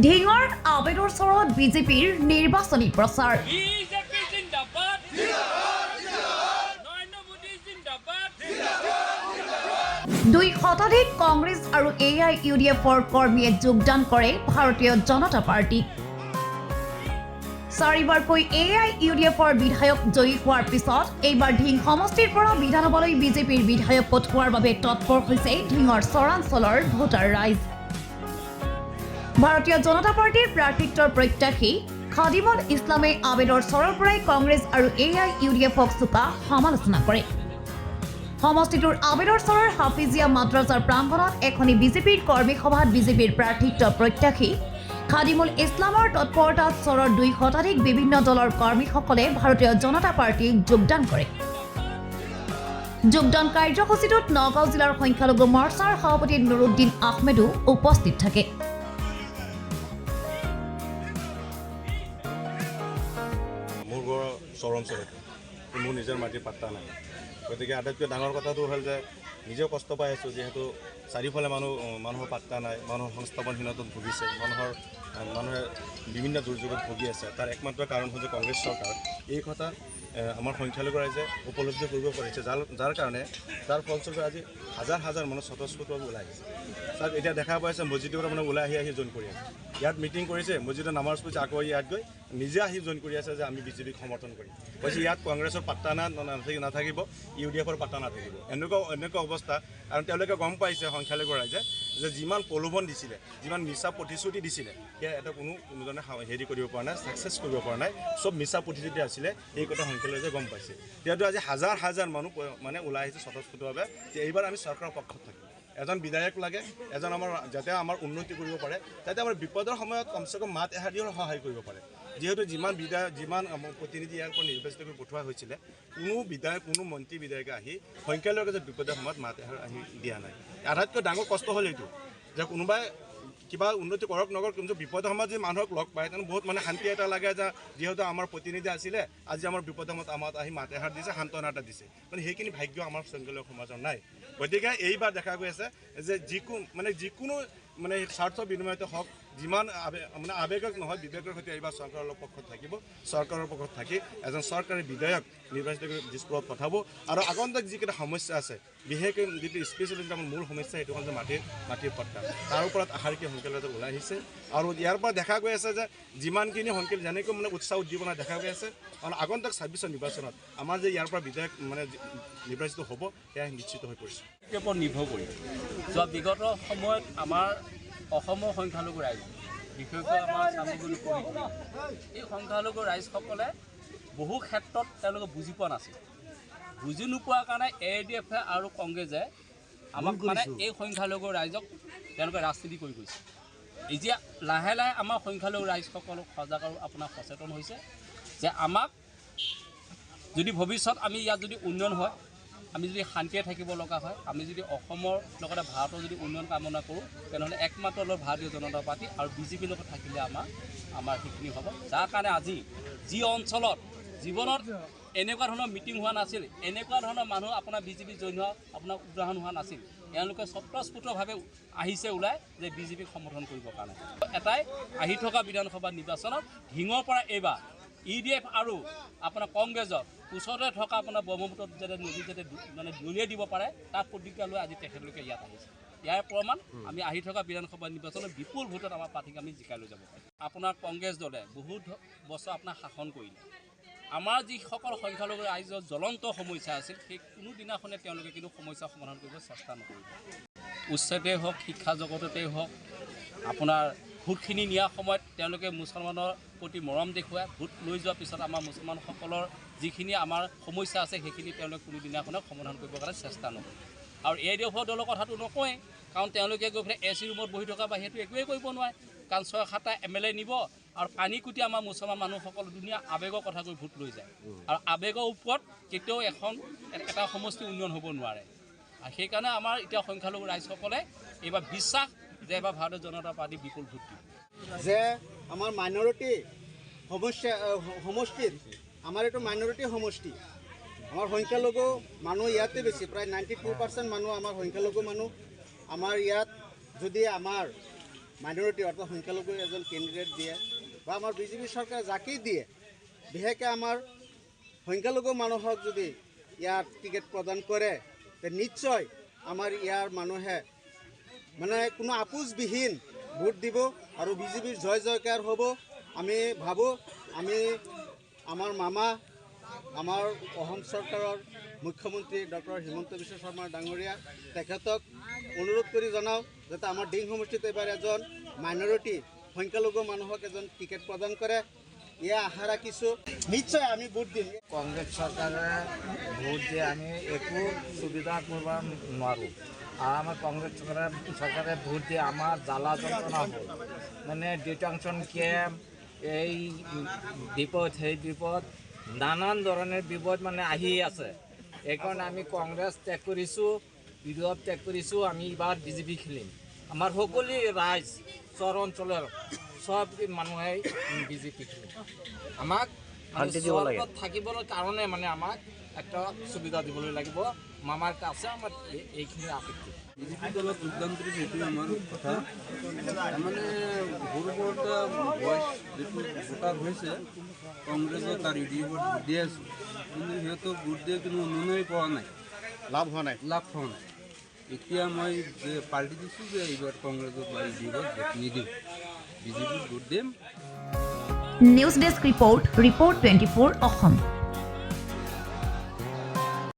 ঢিঙৰ আবেদৰ চৰত বিজেপিৰ নিৰ্বাচনী প্ৰচাৰ। দুই শতাধিক কংগ্ৰেছ আৰু AIUDFৰ কৰ্মীয়ে যোগদান কৰে ভাৰতীয় জনতা পাৰ্টিত। চাৰিবাৰকৈ AIUDFৰ বিধায়ক জয়ী হোৱাৰ পিছত এইবাৰ ঢিং সমষ্টিৰ পৰা বিধানসভালৈ বিজেপিৰ বিধায়ক পঠোৱাৰ বাবে তৎপৰ হৈছে ঢিঙৰ চৰাঞ্চলৰ ভোটাৰ ৰাইজ। ভাৰতীয় জনতা পাৰ্টিৰ প্ৰাৰ্থিত্বৰ প্ৰত্যাশী খাদিমুল ইছলামে আবেদৰ চৰৰ পৰাই কংগ্ৰেছ আৰু AIUDFক চোকা সমালোচনা কৰে। সমষ্টিটোৰ আবেদৰ চৰৰ হাফিজিয়া মাদ্ৰাছাৰ প্ৰাংগণত এখনি বিজেপিৰ কৰ্মী সভাত বিজেপিৰ প্ৰাৰ্থিত্ব প্ৰত্যাশী খাদিমুল ইছলামৰ তৎপৰতাত চৰৰ 2 শতাধিক বিভিন্ন দলৰ কৰ্মীসকলে ভাৰতীয় জনতা পাৰ্টিক যোগদান কৰে। যোগদান কাৰ্যসূচীটোত নগাঁও জিলাৰ সংখ্যালঘু মৰ্চাৰ সভাপতি নুৰুদ্দিন আহমেদো উপস্থিত থাকে। মোৰ নিজৰ মাটিৰ পাত্তা নাই, গতিকে আটাইতকৈ ডাঙৰ কথাটো হ'ল যে নিজেও কষ্ট পাই আছোঁ, যিহেতু চাৰিওফালে মানুহৰ পাত্তা নাই, মানুহৰ সংস্থাপনহীনতাত ভুগিছে, মানুহে বিভিন্ন দুৰ্যোগত ভুগি আছে। তাৰ একমাত্ৰ কাৰণ হৈছে কংগ্ৰেছ চৰকাৰ। এই কথা আমাৰ সংখ্যালঘু ৰাইজে উপলব্ধি কৰিব পাৰিছে, যাৰ ফলস্বৰূপে আজি হাজাৰ হাজাৰ মানুহ স্বতঃস্ফূৰ্তভাৱে ওলাই আহিছে। চাওক, এতিয়া দেখা পাইছে মছজিদৰ পৰা মানে ওলাই আহি জইন কৰি আছে, ইয়াত মিটিং কৰিছে, মছজিদত নামাজ পঢ়িছে, আকৌ ইয়াত গৈ নিজে আহি জইন কৰি আছে যে আমি বিজেপিক সমৰ্থন কৰিম। কৈছে ইয়াত কংগ্ৰেছৰ পাত্তা নাথাকিব, UDFৰ পাত্তা নাথাকিব। এনেকুৱা অৱস্থা, কাৰণ তেওঁলোকে গম পাইছে সংখ্যালঘু ৰাইজে যে যিমান প্ৰলোভন দিছিলে, যিমান মিছা প্ৰতিশ্ৰুতি দিছিলে, সেয়া এটা কোনোজনে হেৰি কৰিব পৰা নাই, ছাকচেছ কৰিব পৰা নাই। চব মিছা প্ৰতিশ্ৰুতি আছিলে, এই কথা সংখ্যালঘু ৰাইজে গম পাইছে। যিহেতু আজি হাজাৰ হাজাৰ মানুহ মানে ওলাই আহিছে স্বতঃস্ফূৰ্তভাৱে যে এইবাৰ আমি চৰকাৰৰ পক্ষত থাকিম। এজন বিধায়ক লাগে, যাতে আমাৰ উন্নতি কৰিব পাৰে, যাতে আমাৰ বিপদৰ সময়ত কমচে কম মাত এষাৰ দিও সহায় কৰিব পাৰে। যিহেতু যিমান প্ৰতিনিধি ইয়াৰ পৰা নিৰ্বাচিত কৰি পঠোৱা হৈছিলে, কোনো মন্ত্ৰী বিধায়কে আহি সংখ্যালঘু যে বিপদৰ সময়ত মাত এষাৰ আহি দিয়া নাই। আটাইতকৈ ডাঙৰ কষ্ট হ'ল এইটো যে কোনোবাই কিবা উন্নতি কৰক নকৰক, কিন্তু বিপদৰ সময়ত যদি মানুহক লগ পায় তেনে বহুত মানে শান্তি এটা লাগে যে যিহেতু আমাৰ প্ৰতিনিধি আছিলে, আজি আমাৰ বিপদৰ সময়ত আমাক আহি মাত এষাৰ দিছে, সান্তনা এটা দিছে। মানে সেইখিনি ভাগ্য আমাৰ সংখ্যালঘু সমাজৰ নাই। গতিকে এইবাৰ দেখা গৈ আছে যে যিকোনো স্বাৰ্থ বিনিময়তে হওক, যিমান আৱেগক নহয় বিবেকৰ সৈতে এইবাৰ চৰকাৰৰ পক্ষত থাকিব। চৰকাৰৰ পক্ষত থাকি এজন চৰকাৰী বিধায়ক নিৰ্বাচিত কৰি দিছপুৰত পঠাব। আৰু আগন্তুক যিকেইটা সমস্যা আছে, বিশেষকৈ যিটো স্পেচিয়েলি আমাৰ মূল সমস্যা, সেইটো হ'ল যে মাটিৰ পট্টা। তাৰ ওপৰত আশাৰেকি সংখ্যালঘু ওলাই আহিছে। আৰু ইয়াৰ পৰা দেখা গৈ আছে যে যিমানখিনি যেনেকৈ উৎসাহ উদ্দীপনা দেখা গৈ আছে, কাৰণ আগন্তুক 26 নিৰ্বাচনত আমাৰ যে ইয়াৰ পৰা বিধায়ক নিৰ্বাচিত হ'ব, সেয়া নিশ্চিত হৈ পৰিছে। ওপৰত নিৰ্ভৰ কৰি যোৱা বিগত সময়ত আমাৰ অসমৰ সংখ্যালঘু ৰাইজ, বিশেষকৈ আমাৰ চামগুৰি এই সংখ্যালঘু ৰাইজসকলে বহু ক্ষেত্ৰত তেওঁলোকে বুজি পোৱা নাছিল। বুজি নোপোৱাৰ কাৰণে AIUDF আৰু কংগ্ৰেছে আমাক এই সংখ্যালঘু ৰাইজক তেওঁলোকে ৰাজনীতি কৰি গৈছে। এতিয়া লাহে লাহে আমাৰ সংখ্যালঘু ৰাইজসকলক সজাগ আৰু সচেতন হৈছে যে আমাক যদি ভৱিষ্যত আমি ইয়াত যদি উন্নয়ন হয়, আমি যদি শান্তিয়ে থাকিব লগা হয়, আমি যদি অসমৰ লগতে ভাৰতৰ যদি উন্নয়ন কামনা কৰোঁ, তেনেহ'লে একমাত্ৰ হ'ল ভাৰতীয় জনতা পাৰ্টি আৰু বিজেপিৰ লগত থাকিলে আমাৰ সেইখিনি হ'ব। যাৰ কাৰণে আজি যি অঞ্চলত জীৱনত এনেকুৱা ধৰণৰ মিটিং হোৱা নাছিল, এনেকুৱা ধৰণৰ মানুহ বিজেপি জইন হোৱা উদাহৰণ হোৱা নাছিল, তেওঁলোকে স্বতঃস্ফূৰ্তভাৱে আহিছে ওলাই যে বিজেপিক সমৰ্থন কৰিবৰ কাৰণে। এটাই আহি থকা বিধানসভা নিৰ্বাচনত ঢিঙৰ পৰা এইবাৰ UDF আৰু কংগ্ৰেছৰ ওচৰতে থকা ব্ৰহ্মপুত্ৰত যাতে নদী যাতে দলিয়াই দিব পাৰে, তাৰ প্ৰতিজ্ঞা লৈ আজি তেখেতলোকে ইয়াত আহিছে। ইয়াৰ প্ৰমাণ আমি আহি থকা বিধানসভা নিৰ্বাচনত বিপুল ভোটত আমাৰ প্ৰাৰ্থীক আমি জিকাই লৈ যাব পাৰিম। কংগ্ৰেছ দলে বহুত বছৰ শাসন কৰিলে। আমাৰ যিসকল সংখ্যালঘু ৰাইজৰ জ্বলন্ত সমস্যা আছিল, সেই কোনোদিনাখনে তেওঁলোকে কিন্তু সমস্যা সমাধান কৰিব চেষ্টা নকৰিব। উচ্ছেদেই হওক, শিক্ষা জগততেই হওক, ভোটখিনি নিয়াৰ সময়ত তেওঁলোকে মুছলমানৰ প্ৰতি মৰম দেখুৱাই ভোট লৈ যোৱাৰ পিছত আমাৰ মুছলমানসকলৰ যিখিনি আমাৰ সমস্যা আছে, সেইখিনি তেওঁলোকে কোনোদিনাখনে সমাধান কৰিবৰ কাৰণে চেষ্টা নকৰে। আৰু AIUDF দলৰ কথাটো নকওঁৱেই, কাৰণ তেওঁলোকে গৈ পেলাই AC ৰুমত বহি থকা বাহিৰেতো একোৱেই কৰিব নোৱাৰে, কাৰণ 6-7টা MLA নিব আৰু পানী কুটি আমাৰ মুছলমান মানুহসকল ধুনীয়া আৱেগৰ কথা কৈ ভোট লৈ যায়। আৰু আৱেগৰ ওপৰত কেতিয়াও এটা সমষ্টি উন্নয়ন হ'ব নোৱাৰে। আৰু সেইকাৰণে আমাৰ এতিয়া সংখ্যালঘু ৰাইজসকলে এইবাৰ বিশ্বাস যে এবাৰ ভাৰতীয় জনতা পাৰ্টি বিপুল ভোট দিব। যে আমাৰ মাইনৰিটি সমষ্টিত, আমাৰ এইটো মাইনৰিটি সমষ্টি, আমাৰ সংখ্যালঘু মানুহ ইয়াতে বেছি, প্ৰায় 92% মানুহ আমাৰ সংখ্যালঘু মানুহ। আমাৰ ইয়াত যদি আমাৰ মাইনৰিটি অৰ্থাৎ সংখ্যালঘু এজন কেণ্ডিডেট দিয়ে বা আমাৰ বিজেপি চৰকাৰে যাকেই দিয়ে, বিশেষকৈ আমাৰ সংখ্যালঘু মানুহক যদি ইয়াত টিকেট প্ৰদান কৰে তে নিশ্চয় আমাৰ ইয়াৰ মানুহে মানে কোনো আপোচবিহীন ভোট দিব আৰু বিজেপিৰ জয় জয়কাৰ হ'ব। আমি ভাবোঁ আমি আমাৰ মামা আমাৰ অসম চৰকাৰৰ মুখ্যমন্ত্ৰী ডক্টৰ হিমন্ত বিশ্ব শৰ্মা ডাঙৰীয়া তেখেতক অনুৰোধ কৰি জনাওঁ যাতে আমাৰ ডিং সমষ্টিত এইবাৰ এজন মাইনৰিটি সংখ্যালঘু মানুহক এজন টিকেট প্ৰদান কৰে। এয়া আশা ৰাখিছোঁ, নিশ্চয় আমি ভোট দিম। কংগ্ৰেছ চৰকাৰে ভোট দিয়ে আমি একো সুবিধা কৰিব নোৱাৰোঁ। আৰু আমাৰ কংগ্ৰেছ চৰকাৰে ভোট দিয়ে আমাৰ জ্বালা যন্ত্ৰণা হ'ল, মানে ডিটেনশ্যন কেম্প, এই বিপদ সেই বিপদ, নানান ধৰণৰ বিপদ মানে আহি আছে। সেইকাৰণে আমি কংগ্ৰেছ ত্যাগ কৰিছোঁ, বিৰোধ ত্যাগ কৰিছোঁ। আমি এইবাৰ বিজেপি খেলিম। আমাৰ সকলো ৰাইজ চৰ অঞ্চলৰ সব মানুহে বিজেপি খেলিম। আমাক চৰকাৰত থাকিবলৈ কাৰণে মানে আমাক একটা সুবিধা দিবলৈ লাগিব। মামাৰ কাছে আমাৰ এইখিনি আপত্তি। বিজেপি দলত যোগদান কৰিছে, এইটোৱে আমাৰ কথা। তাৰমানে সৰু সৰুটা বয়স যিটো ভোটাৰ হৈছে কংগ্ৰেছৰ তাৰ ইউ ডি এফত ভোট দি আছোঁ, কিন্তু সিহঁতক ভোট দিয়ে কোনো উন্নয়নেই পোৱা নাই, লাভ হোৱা নাই। এতিয়া মই যে পাৰ্টি দিছোঁ যে এইবাৰ কংগ্ৰেছক বা ইউ ডি এফত ভোট নিদিওঁ, বিজেপিত ভোট দিম। News desk report 24 Assam.